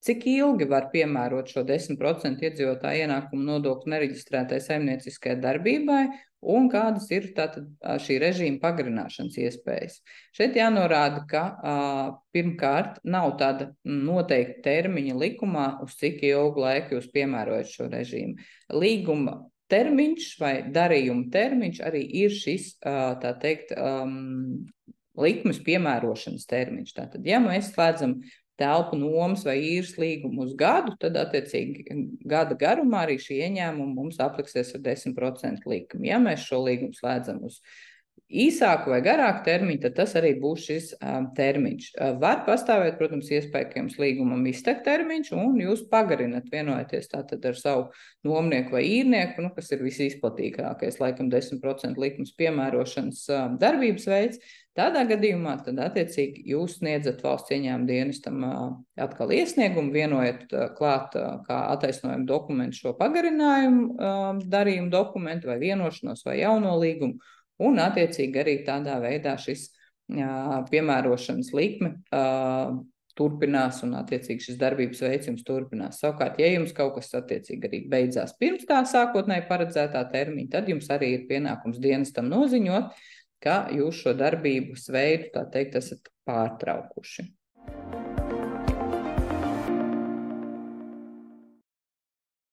cik ilgi var piemērot šo 10% iedzīvotāju ienākumu nodokli nereģistrētai saimnieciskai darbībai un kādas ir tātad šī režīma pagarināšanas iespējas. Šeit jānorāda, ka pirmkārt nav tāda noteikta termiņa likumā, uz cik ilgu laiku jūs piemērojat šo režīmu. Līguma termiņš vai darījuma termiņš arī ir šis, tā teikt, likmes piemērošanas termiņš. Tātad, ja mēs slēdzam telpu nomas vai īres līgumu uz gadu, tad attiecīgi gada garumā arī šī ieņēmuma mums apliksies ar 10% likmi. Ja mēs šo līgumu slēdzam uz īsāku vai garāku termiņu, tad tas arī būs šis termiņš. Var pastāvēt, protams, iespēja, ka jums līgumam iztek termiņš, un jūs pagarinat, vienojaties tātad ar savu nomnieku vai īrnieku, kas ir visizplatīgākais, laikam 10% likmes piemērošanas darbības veids. Tādā gadījumā tad attiecīgi jūs sniedzat valsts ieņēmuma dienestam atkal iesniegumu, vienojat klāt kā attaisnojumu dokumentu šo pagarinājumu darījumu dokumentu vai vienošanos vai jauno līgumu, un attiecīgi arī tādā veidā šis piemērošanas likme turpinās un attiecīgi šis darbības veids jums turpinās. Savukārt, ja jums kaut kas attiecīgi arī beidzās pirms tā sākotnēji paredzētā termiņa, tad jums arī ir pienākums dienestam noziņot, ka jūs šo darbības veidu, tā teikt, esat pārtraukuši.